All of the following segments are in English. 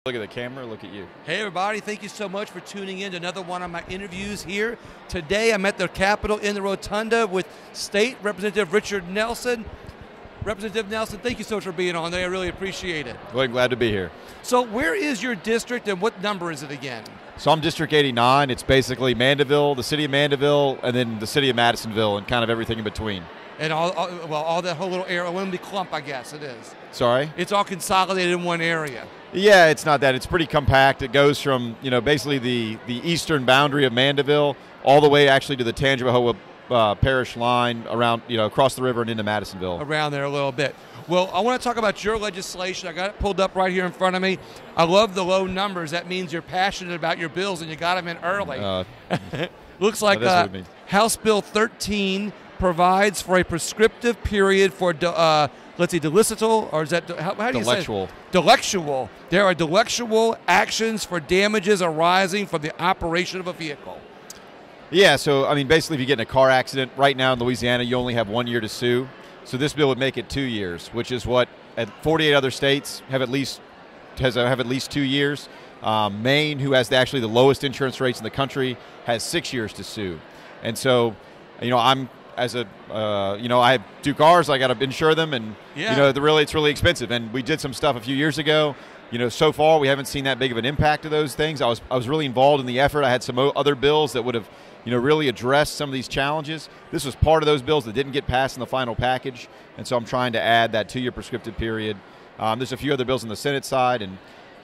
Look at the camera, look at you. Hey everybody, thank you so much for tuning in to another one of my interviews here. Today I'm at the Capitol in the Rotunda with State Representative Richard Nelson. Representative Nelson, thank you so much for being on there. I really appreciate it. Well, glad to be here. So where is your district and what number is it again? So I'm District 89. It's basically Mandeville, the city of Mandeville, and then the city of Madisonville and kind of everything in between. And all that whole little area, one big clump, I guess it is. Sorry? It's all consolidated in one area. Yeah, it's not that. It's pretty compact. It goes from, basically the eastern boundary of Mandeville all the way actually to the Tangipahoa parish line around, across the river and into Madisonville. Around there a little bit. Well, I want to talk about your legislation. I got it pulled up right here in front of me. I love the low numbers. That means you're passionate about your bills and you got them in early. Looks like House Bill 13 provides for a prescriptive period for, let's see, delictal, or is that, how do you say it? Delictual. There are delictual actions for damages arising from the operation of a vehicle. Yeah, so, basically if you get in a car accident, right now in Louisiana, you only have 1 year to sue. So this bill would make it 2 years, which is what 48 other states have at least 2 years. Maine, who has actually the lowest insurance rates in the country, has 6 years to sue. And so, I have 2 cars. I got to insure them, and it's really expensive. And we did some stuff a few years ago. So far we haven't seen that big of an impact of those things. I was really involved in the effort. I had some other bills that would have, really addressed some of these challenges. This was part of those bills that didn't get passed in the final package, and so I'm trying to add that 2-year prescriptive period. There's a few other bills on the Senate side, and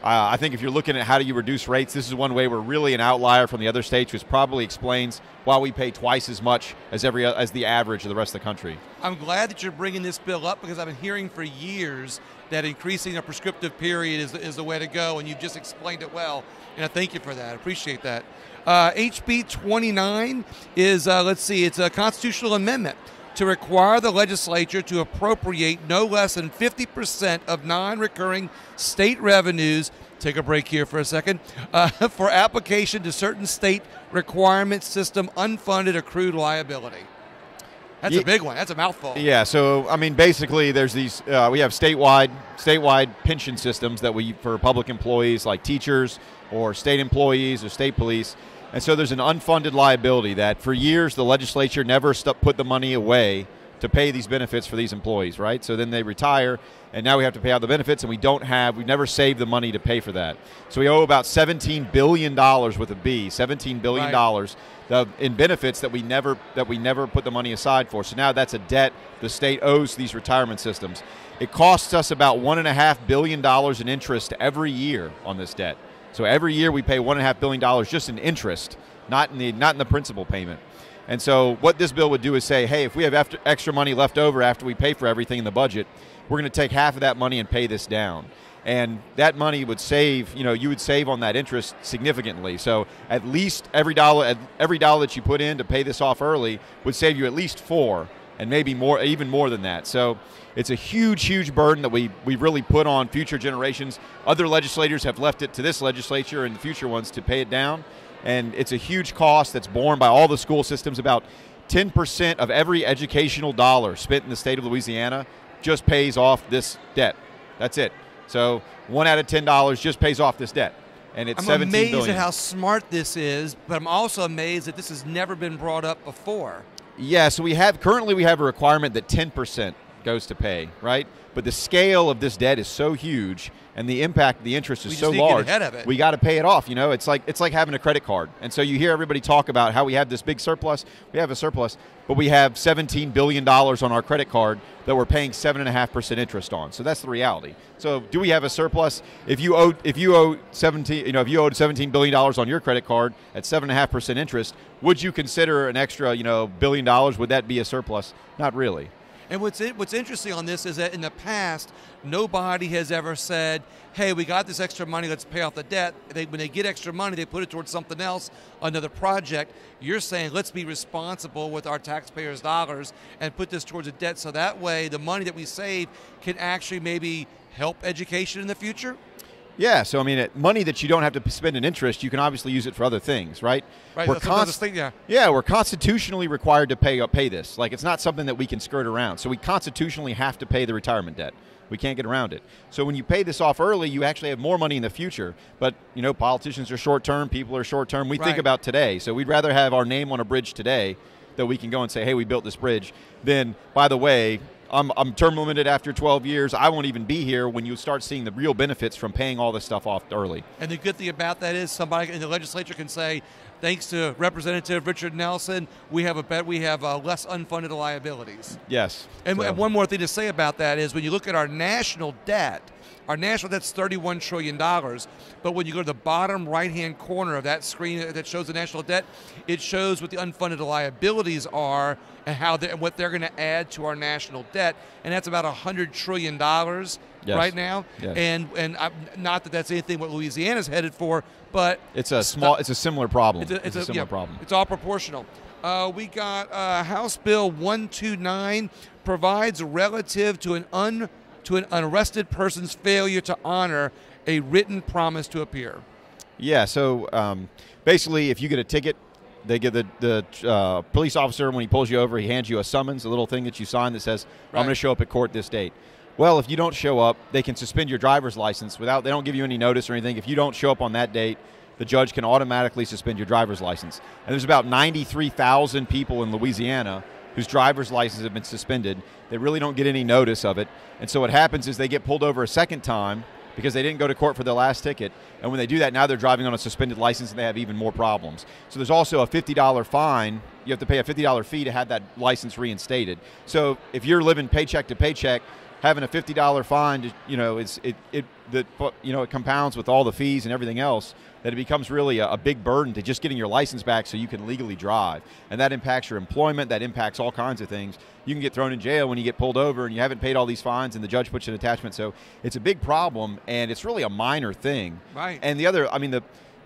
I think if you're looking at how do you reduce rates, this is one way we're really an outlier from the other states, which probably explains why we pay twice as much as the average of the rest of the country. I'm glad that you're bringing this bill up because I've been hearing for years that increasing a prescriptive period is the way to go, and you've just explained it well, and I thank you for that. I appreciate that. HB 29 is, it's a constitutional amendment to require the legislature to appropriate no less than 50% of non-recurring state revenues, take a break here for a second, for application to certain state requirement system unfunded accrued liability. That's a big one. That's a mouthful. Yeah, so, basically there's these, we have statewide pension systems that for public employees like teachers or state employees or state police. And so there's an unfunded liability that for years the legislature never put the money away to pay these benefits for these employees, right? So then they retire, and now we have to pay out the benefits, and we've never saved the money to pay for that. So we owe about $17 billion with a B, $17 billion in benefits that we never put the money aside for. So now that's a debt the state owes these retirement systems. It costs us about $1.5 billion in interest every year on this debt. So every year we pay $1.5 billion just in interest, not in the principal payment. And so what this bill would do is say, hey, if we have extra money left over after we pay for everything in the budget, we're going to take half of that money and pay this down. And that money would save, you would save on that interest significantly. So at least every dollar that you put in to pay this off early would save you at least 4, and maybe more, even more than that. So it's a huge, huge burden that we really put on future generations. Other legislators have left it to this legislature and the future ones to pay it down. And it's a huge cost that's borne by all the school systems. About 10% of every educational dollar spent in the state of Louisiana just pays off this debt. That's it. So 1 out of $10 just pays off this debt. And it's $17 billion. I'm amazed at how smart this is, but I'm also amazed that this has never been brought up before. Yeah, so currently we have a requirement that 10% goes to pay, right? But the scale of this debt is so huge, and the impact of the interest is so large. Get ahead of it. We got to pay it off. It's like having a credit card. And so you hear everybody talk about how we have this big surplus. We have a surplus, but we have $17 billion on our credit card that we're paying 7.5% interest on. So that's the reality. So do we have a surplus? If you owed $17 billion on your credit card at 7.5% interest, would you consider an extra, $1 billion? Would that be a surplus? Not really. And what's interesting on this is that in the past, nobody has ever said, hey, we got this extra money, let's pay off the debt. When they get extra money, they put it towards something else, another project. You're saying, let's be responsible with our taxpayers' dollars and put this towards a debt so that way the money that we save can actually maybe help education in the future? Yeah, so money that you don't have to spend in interest, you can obviously use it for other things, right? Right. We're constitutionally required to pay this. Like, it's not something that we can skirt around. So we constitutionally have to pay the retirement debt. We can't get around it. So when you pay this off early, you actually have more money in the future. But, politicians are short-term, people are short-term. We think about today. So we'd rather have our name on a bridge today that we can go and say, hey, we built this bridge, than, by the way, I'm term limited after 12 years. I won't even be here when you start seeing the real benefits from paying all this stuff off early. And the good thing about that is somebody in the legislature can say, thanks to Representative Richard Nelson, we have less unfunded liabilities. Yes. And one more thing to say about that is when you look at our national debt's $31 trillion. But when you go to the bottom right-hand corner of that screen that shows the national debt, it shows what the unfunded liabilities are and what they're going to add to our national debt. And that's about $100 trillion right now. Yes. And not that that's anything what Louisiana's headed for, but it's a similar problem. It's a similar problem. It's all proportional. We got House Bill 129 provides relative to an arrested person's failure to honor a written promise to appear. Yeah, so basically if you get a ticket, they give the police officer, when he pulls you over, he hands you a summons, a little thing that you sign that says, I'm going to show up at court this date. Well, if you don't show up, they can suspend your driver's license they don't give you any notice or anything. If you don't show up on that date, the judge can automatically suspend your driver's license. And there's about 93,000 people in Louisiana whose driver's license have been suspended. They really don't get any notice of it. And so what happens is they get pulled over a second time because they didn't go to court for their last ticket. And when they do that, now they're driving on a suspended license and they have even more problems. So there's also a $50 fine. You have to pay a $50 fee to have that license reinstated. So if you're living paycheck to paycheck, having a $50 fine, it compounds with all the fees and everything else, that it becomes really a big burden to just getting your license back so you can legally drive. And that impacts your employment, that impacts all kinds of things. You can get thrown in jail when you get pulled over and you haven't paid all these fines and the judge puts you in attachment. So it's a big problem, and it's really a minor thing. Right. And the other,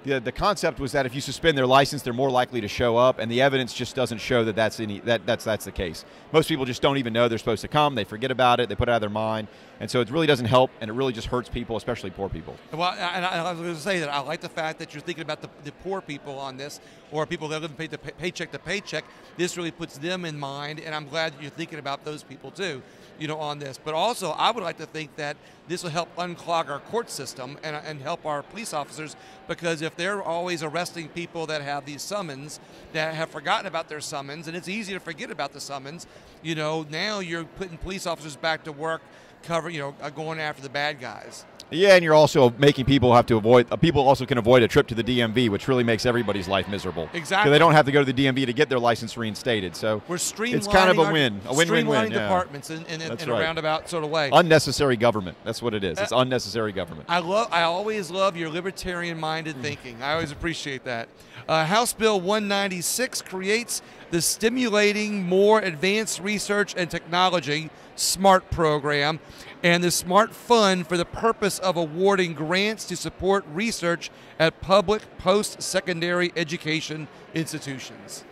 the concept was that if you suspend their license, they're more likely to show up, and the evidence just doesn't show that that's the case. Most people just don't even know they're supposed to come. They forget about it. They put it out of their mind, and so it really doesn't help, and it really just hurts people, especially poor people. Well, and I was going to say that I like the fact that you're thinking about the poor people on this, or people that live paycheck to paycheck. This really puts them in mind, and I'm glad that you're thinking about those people too, on this. But also, I would like to think that this will help unclog our court system and help our police officers, because if they're always arresting people that have these summons, that have forgotten about their summons, and it's easy to forget about the summons, now you're putting police officers back to work, going after the bad guys. Yeah, and you're also making people have to avoid. People also can avoid a trip to the DMV, which really makes everybody's life miserable. Exactly. So they don't have to go to the DMV to get their license reinstated. So we're streamlining. It's kind of a win-win. Streamlining departments in a roundabout sort of way. Unnecessary government. That's what it is. It's unnecessary government. I always love your libertarian-minded thinking. I always appreciate that. House Bill 196 creates the Stimulating More Advanced Research and Technology SMART program, and the SMART Fund for the purpose of awarding grants to support research at public post-secondary education institutions.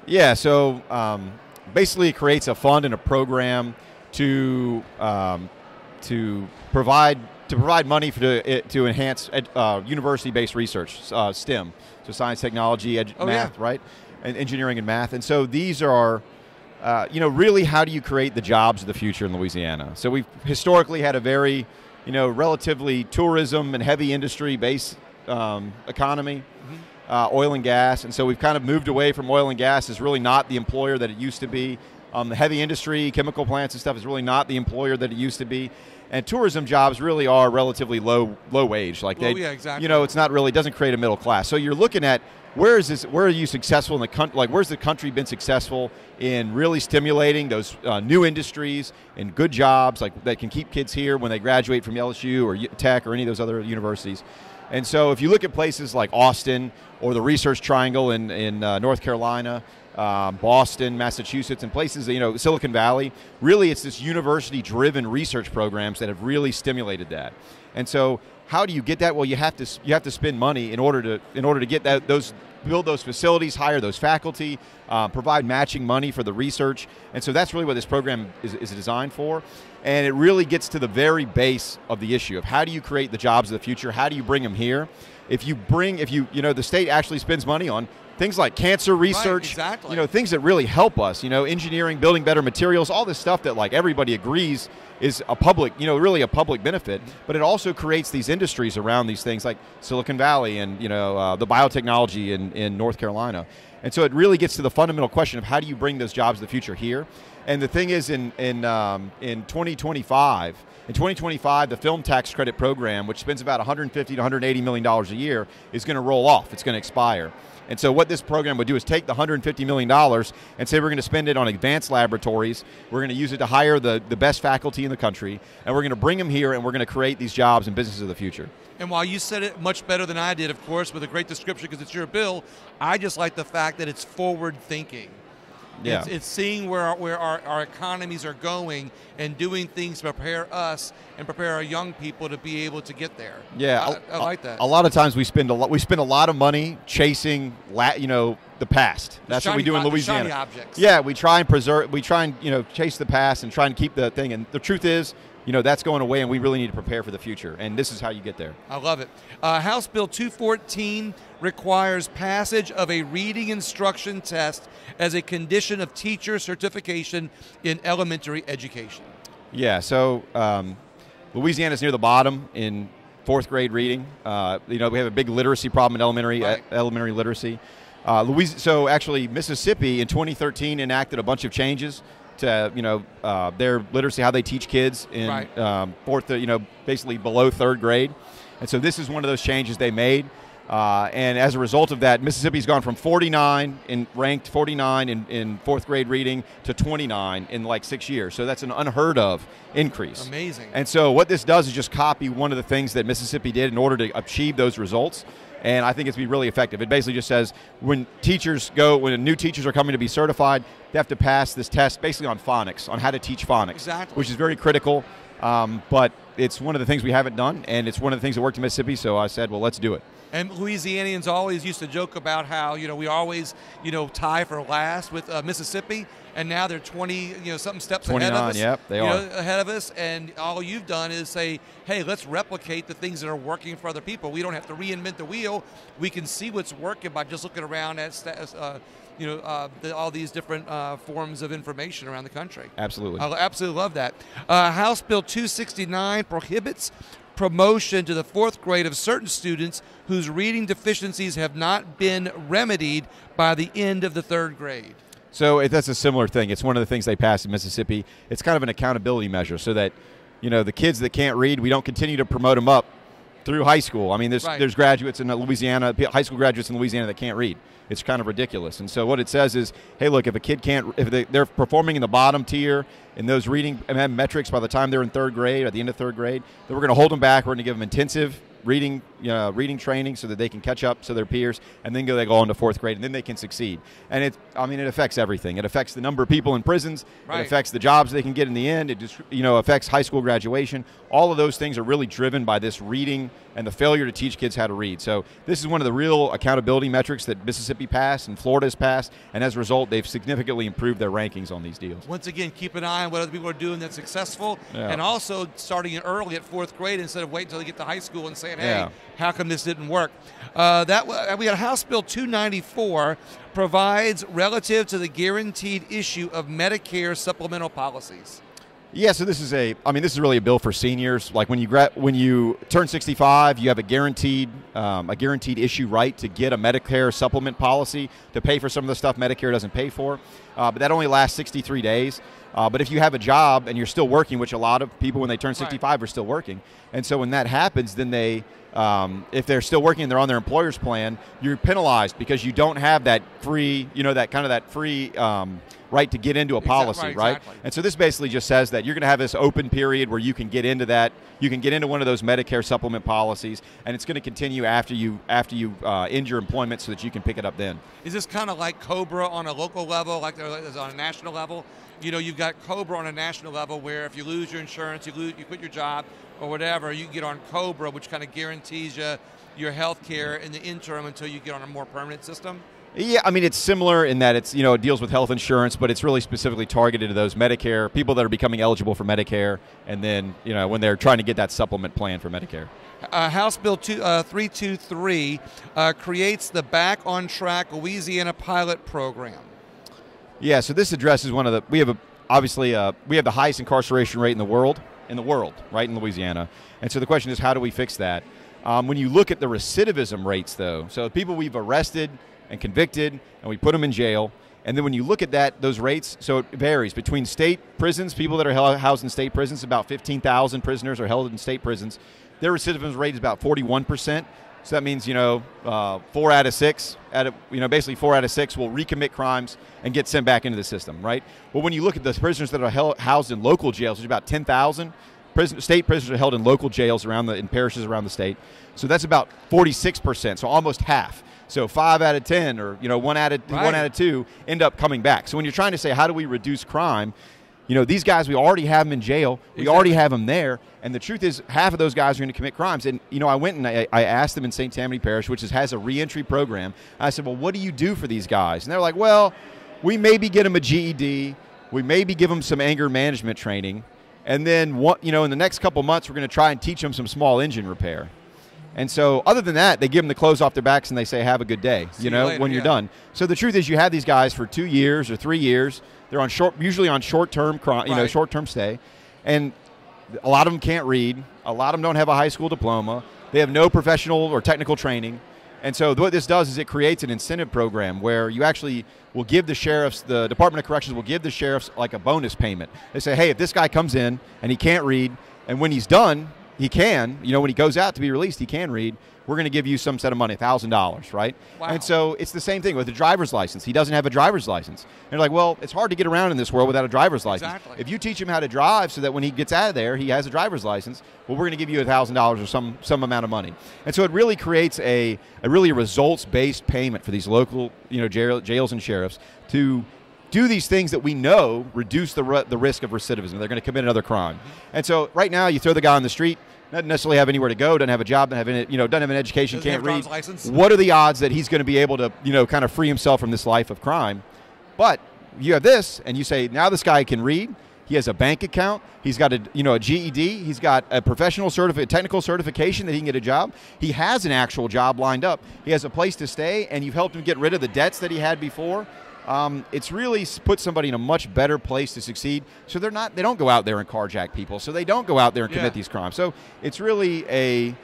Yeah, so basically it creates a fund and a program to provide money to enhance university-based research, STEM, so science, technology, math, right, and engineering and math. And so these are really, how do you create the jobs of the future in Louisiana? So we've historically had a very, relatively tourism and heavy industry-based economy, oil and gas. And so we've kind of moved away from oil and gas as really not the employer that it used to be. The heavy industry, chemical plants and stuff is really not the employer that it used to be. And tourism jobs really are relatively low wage. Exactly. It's not really, doesn't create a middle class. So you're looking at, where are you successful in the country? Where's the country been successful in really stimulating those new industries and good jobs that can keep kids here when they graduate from LSU or Tech or any of those other universities? And so if you look at places like Austin or the Research Triangle in North Carolina, Boston, Massachusetts, and places, Silicon Valley, really it's this university-driven research programs that have really stimulated that. And so how do you get that? Well, you have to spend money in order to get that, build those facilities, hire those faculty, provide matching money for the research. And so that's really what this program is designed for. And it really gets to the very base of the issue of how do you create the jobs of the future? How do you bring them here? The state actually spends money on things like cancer research, exactly. Things that really help us, engineering, building better materials, all this stuff that like everybody agrees is a public, really a public benefit, but it also creates these industries around these things like Silicon Valley and, the biotechnology in North Carolina. And so it really gets to the fundamental question of how do you bring those jobs of the future here? And the thing is in 2025, the film tax credit program, which spends about $150 to $180 million a year, is going to roll off. It's going to expire. And so what this program would do is take the $150 million and say we're going to spend it on advanced laboratories, we're going to use it to hire the best faculty in the country, and we're going to bring them here and we're going to create these jobs and businesses of the future. And while you said it much better than I did, of course, with a great description because it's your bill, I just like the fact that it's forward thinking. Yeah. It's seeing where our economies are going and doing things to prepare us and prepare our young people to be able to get there. Yeah, I like that. A lot of times we spend a lot of money chasing, the past. That's what we do in Louisiana. The shiny objects. Yeah, we try and chase the past and try and keep the thing. And the truth is, that's going away, and we really need to prepare for the future. And this is how you get there. I love it. House Bill 214 requires passage of a reading instruction test as a condition of teacher certification in elementary education. Yeah, so Louisiana's near the bottom in fourth grade reading. We have a big literacy problem in elementary literacy. So actually, Mississippi in 2013 enacted a bunch of changes to their literacy, how they teach kids in fourth, basically below third grade. And so this is one of those changes they made. And as a result of that, Mississippi's gone from ranked 49 in fourth grade reading to 29 in like 6 years. So that's an unheard of increase. Amazing. And so what this does is just copy one of the things that Mississippi did in order to achieve those results. And I think it's be really effective. It basically just says when new teachers are coming to be certified, they have to pass this test basically on phonics, on how to teach phonics, exactly. Which is very critical. But it's one of the things we haven't done, and it's one of the things that worked in Mississippi, so I said, well, let's do it. And Louisianians always used to joke about how, we always, tie for last with Mississippi, and now they're 20, something steps ahead of us. Yep, they are. Ahead of us, and all you've done is say, hey, let's replicate the things that are working for other people. We don't have to reinvent the wheel. We can see what's working by just looking around at all these different forms of information around the country. Absolutely. I absolutely love that. House Bill 269 prohibits promotion to the fourth grade of certain students whose reading deficiencies have not been remedied by the end of the third grade. So that's a similar thing. It's one of the things they passed in Mississippi. It's kind of an accountability measure so that, the kids that can't read, we don't continue to promote them up through high school. I mean, there's graduates in Louisiana, high school graduates in Louisiana that can't read. It's kind of ridiculous. And so what it says is, hey, look, if a kid they're performing in the bottom tier in those reading metrics by the time they're in third grade, at the end of third grade, then we're going to hold them back. We're going to give them intensive reading training so that they can catch up to their peers, and then they go on to fourth grade, and then they can succeed. And it affects everything. It affects the number of people in prisons. Right. It affects the jobs they can get in the end. It just, affects high school graduation. All of those things are really driven by this reading and the failure to teach kids how to read. So this is one of the real accountability metrics that Mississippi passed and Florida has passed, and as a result, they've significantly improved their rankings on these deals. Once again, keep an eye on what other people are doing that's successful, and also starting early at fourth grade instead of waiting until they get to high school and saying, hey, how come this didn't work? We got House Bill 294 provides relative to the guaranteed issue of Medicare supplemental policies. Yeah, so this is really a bill for seniors. Like when you turn 65, you have a guaranteed issue right to get a Medicare supplement policy to pay for some of the stuff Medicare doesn't pay for. But that only lasts 63 days. But if you have a job and you're still working, which a lot of people when they turn 65 are still working, and so when that happens, then if they're still working and they're on their employer's plan, you're penalized because you don't have that free, that free right to get into a policy, right? Exactly. And so this basically just says that you're going to have this open period where you can get into that. You can get into one of those Medicare supplement policies, and it's going to continue after you end your employment so that you can pick it up then. Is this kind of like COBRA on a local level, like on a national level? You've got COBRA on a national level where if you lose your insurance, you quit your job or whatever, you can get on COBRA, which kind of guarantees you your health care in the interim until you get on a more permanent system? Yeah, I mean, it's similar in that it's, it deals with health insurance, but it's really specifically targeted to those Medicare, people that are becoming eligible for Medicare, and then, when they're trying to get that supplement plan for Medicare. House Bill 323 creates the Back on Track Louisiana pilot program. Yeah, so this addresses we have the highest incarceration rate in the world, right, in Louisiana. And so the question is, how do we fix that? When you look at the recidivism rates, though, so people we've arrested and convicted, and we put them in jail. And then when you look at those rates, so it varies between state prisons, people that are housed in state prisons, about 15,000 prisoners are held in state prisons. Their recidivism rate is about 41%. So that means, 4 out of 6, basically 4 out of 6 will recommit crimes and get sent back into the system, right? Well, when you look at the prisoners that are housed in local jails, there's about 10,000. State prisoners are held in local jails in parishes around the state. So that's about 46%, so almost half. So 5 out of 10 or, 1 out of 2 end up coming back. So when you're trying to say, how do we reduce crime, these guys, we already have them in jail. We already have them there. And the truth is, half of those guys are going to commit crimes. And, I went and I asked them in St. Tammany Parish, which has a reentry program. I said, well, what do you do for these guys? And they're like, well, we maybe get them a GED. We maybe give them some anger management training. And then, in the next couple months, we're going to try and teach them some small engine repair. And so other than that, they give them the clothes off their backs and they say, have a good day, when you're done. So the truth is you have these guys for 2 years or 3 years. They're usually on short-term, short-term stay. And a lot of them can't read. A lot of them don't have a high school diploma. They have no professional or technical training. And so what this does is it creates an incentive program where you actually will give the sheriffs, the Department of Corrections will give the sheriffs like a bonus payment. They say, hey, if this guy comes in and he can't read, and when he's done, he can, when he goes out to be released, he can read. We're going to give you some set of money, $1,000, right? Wow. And so it's the same thing with a driver's license. He doesn't have a driver's license. And they're like, well, it's hard to get around in this world without a driver's license. Exactly. If you teach him how to drive so that when he gets out of there, he has a driver's license, well, we're going to give you $1,000 or some amount of money. And so it really creates a results-based payment for these local, jails and sheriffs to do these things that we know reduce the risk of recidivism. They're going to commit another crime. And so right now you throw the guy on the street, doesn't necessarily have anywhere to go, doesn't have a job, doesn't have an education, can't read. What are the odds that he's going to be able to, kind of free himself from this life of crime? But you have this, and you say, now this guy can read. He has a bank account. He's got a GED. He's got a professional technical certification that he can get a job. He has an actual job lined up. He has a place to stay, and you've helped him get rid of the debts that he had before. It's really put somebody in a much better place to succeed. So they don't go out there and carjack people. So they don't go out there and commit these crimes. So it's really a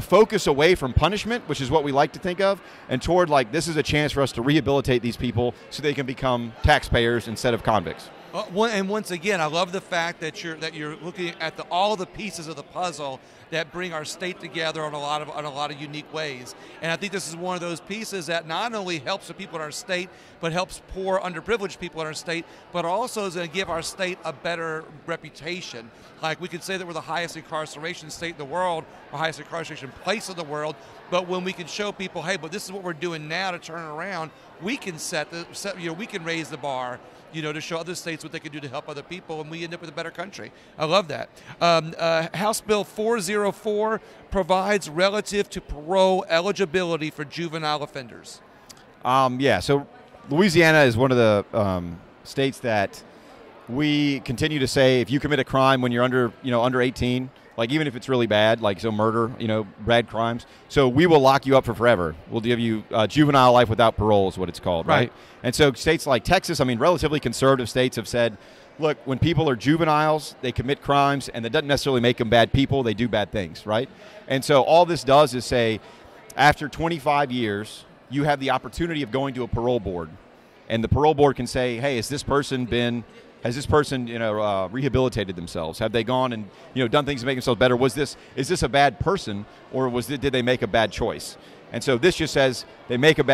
focus away from punishment, which is what we like to think of, and toward this is a chance for us to rehabilitate these people so they can become taxpayers instead of convicts. And once again, I love the fact that you're looking at all the pieces of the puzzle that bring our state together on a lot of unique ways. And I think this is one of those pieces that not only helps the people in our state, but helps poor, underprivileged people in our state, but also is going to give our state a better reputation. Like we could say that we're the highest incarceration state in the world, or highest incarceration place in the world, but when we can show people, hey, but this is what we're doing now to turn it around, we can we can raise the bar, to show other states what they can do to help other people, and we end up with a better country. I love that. House Bill 404 provides relative to parole eligibility for juvenile offenders. So Louisiana is one of the states that we continue to say if you commit a crime when you're under 18, like even if it's really bad, like murder, bad crimes. So we will lock you up for forever. We'll give you juvenile life without parole is what it's called, right? And so states like Texas, relatively conservative states have said, look, when people are juveniles, they commit crimes, and that doesn't necessarily make them bad people. They do bad things, right? And so all this does is say, after 25 years, you have the opportunity of going to a parole board, and the parole board can say, hey, has this person rehabilitated themselves? Have they gone and done things to make themselves better? Is this a bad person, or did they make a bad choice? And so this just says if they made a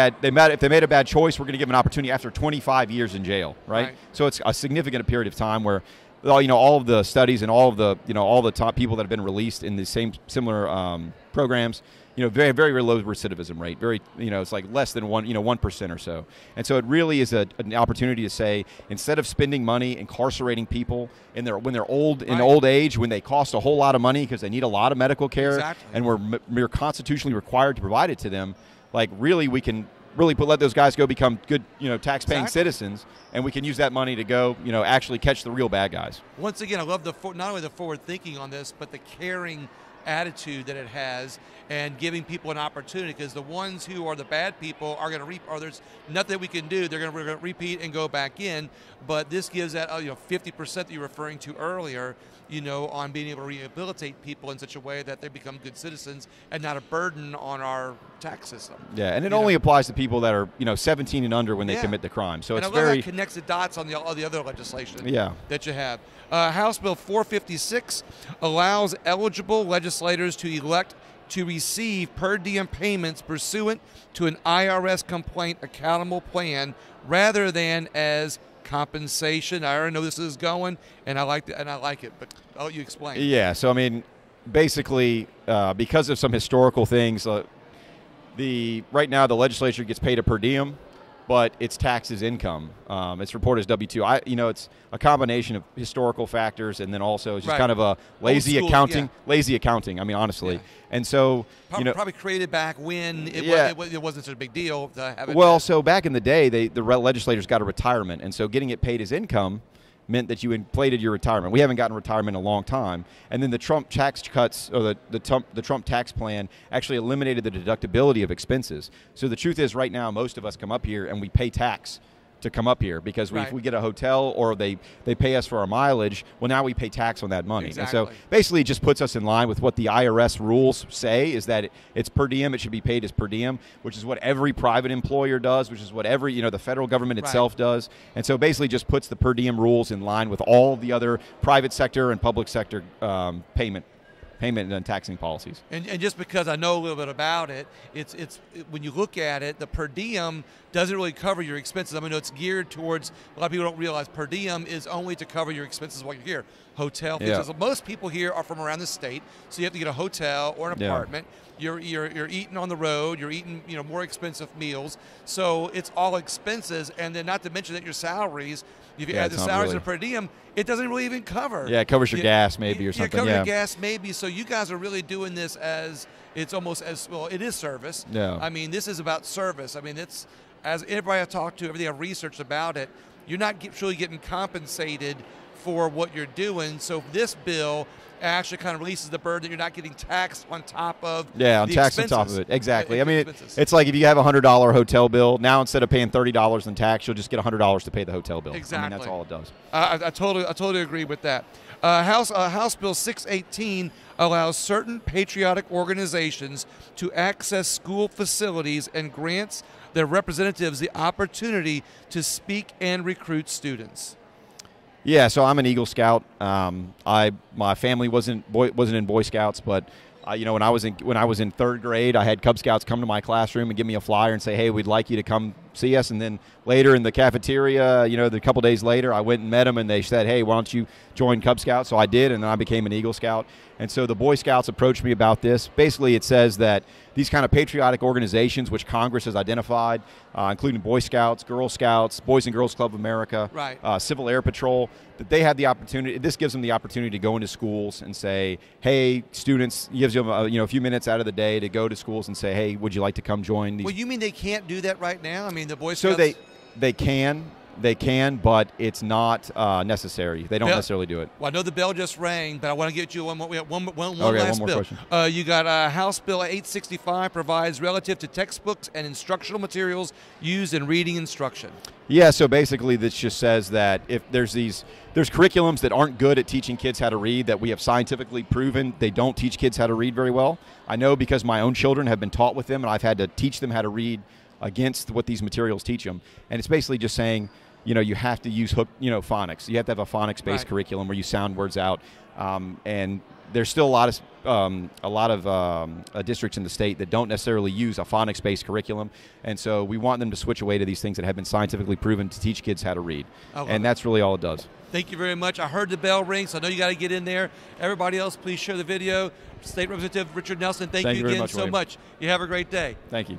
bad choice, we're going to give them an opportunity after 25 years in jail, right? So it's a significant period of time where all of the studies and all of the top people that have been released in the similar programs, very, very low recidivism rate. Very, it's like less than 1% or so. And so it really is an opportunity to say, instead of spending money incarcerating people when they're old, in old age, when they cost a whole lot of money because they need a lot of medical care, and we're constitutionally required to provide it to them, like really we can really let those guys go become good, tax-paying Exactly. citizens, and we can use that money to go, actually catch the real bad guys. Once again, I love not only the forward thinking on this, but the caring attitude that it has, and giving people an opportunity, because the ones who are the bad people are going to there's nothing we can do. They're going to repeat and go back in. But this gives that 50% that you were referring to earlier, on being able to rehabilitate people in such a way that they become good citizens and not a burden on our tax system. Yeah, and it only applies to people that are 17 and under when they commit the crime. So and it's I love very that connects the dots on all the other legislation that you have. House Bill 456 allows eligible legislators to elect to receive per diem payments pursuant to an IRS complaint accountable plan rather than as compensation. I already know this is going, and I like it, but I'll let you explain. Yeah, so basically, because of some historical things, right now the legislature gets paid a per diem, but it's taxed as income. It's reported as W-2. It's a combination of historical factors, and then also it's just kind of a lazy accounting. Lazy accounting. Honestly, and so probably created back when it wasn't such a big deal to have it. Well, so back in the day, the legislators got a retirement, and so getting it paid as income meant that you inflated your retirement. We haven't gotten retirement in a long time. And then the Trump tax cuts, or the Trump tax plan, actually eliminated the deductibility of expenses. So the truth is, right now, most of us come up here and we pay tax to come up here, because if we get a hotel or they pay us for our mileage, well, now we pay tax on that money. Exactly. And so basically it just puts us in line with what the IRS rules say, is that it's per diem, it should be paid as per diem, which is what every private employer does, which is what every, the federal government itself does. And so basically just puts the per diem rules in line with all the other private sector and public sector payment and taxing policies. And just because I know a little bit about it, it's when you look at it, the per diem doesn't really cover your expenses. It's geared towards, a lot of people don't realize per diem is only to cover your expenses while you're here. Hotel fees. So most people here are from around the state, so you have to get a hotel or an apartment. You're eating on the road. You're eating more expensive meals. So it's all expenses, and then not to mention that your salaries. If you add the salaries and per diem, it doesn't really even cover. Yeah, it covers your gas maybe or something. It covers your gas maybe. So you guys are really doing this as it's almost as well. It is service. Yeah. This is about service. It's, as everybody I talked to, everything I've researched about it, you're not truly getting compensated for what you're doing. So this bill actually kind of releases the burden that you're not getting taxed on top of on the tax expenses. on top of it. Exactly. It's like if you have a $100 hotel bill, now instead of paying $30 in tax, you'll just get $100 to pay the hotel bill. Exactly. That's all it does. I totally agree with that. House Bill 618 allows certain patriotic organizations to access school facilities and grants their representatives the opportunity to speak and recruit students. Yeah, so I'm an Eagle Scout. My family wasn't in Boy Scouts, but when I was in third grade, I had Cub Scouts come to my classroom and give me a flyer and say, "Hey, we'd like you to come see us." And then later in the cafeteria, a couple days later, I went and met them, and they said, "Hey, why don't you join Cub Scouts?" So I did, and then I became an Eagle Scout. And so the Boy Scouts approached me about this. Basically, it says that these kind of patriotic organizations, which Congress has identified, including Boy Scouts, Girl Scouts, Boys and Girls Club of America, Civil Air Patrol, that they have the opportunity. This gives them the opportunity to go into schools and say, "Hey, students," gives them a few minutes out of the day to go to schools and say, "Hey, would you like to come join these?" Well, you mean they can't do that right now? The Boy Scouts. So they can, but it's not necessary. They don't necessarily do it. Well, I know the bell just rang, but I want to get you we have one last one more bill. question. You got House Bill 865 provides relative to textbooks and instructional materials used in reading instruction. Yeah, so basically this just says that if there's curriculums that aren't good at teaching kids how to read, that we have scientifically proven they don't teach kids how to read very well. I know because my own children have been taught with them, and I've had to teach them how to read against what these materials teach them. And it's basically just saying, you have to use phonics. You have to have a phonics-based curriculum where you sound words out. And there's still a lot of districts in the state that don't necessarily use a phonics-based curriculum. And so we want them to switch away to these things that have been scientifically proven to teach kids how to read. And that's really all it does. Thank you very much. I heard the bell ring, so I know you got to get in there. Everybody else, please share the video. State Representative Richard Nelson, thank you again so much. You have a great day. Thank you.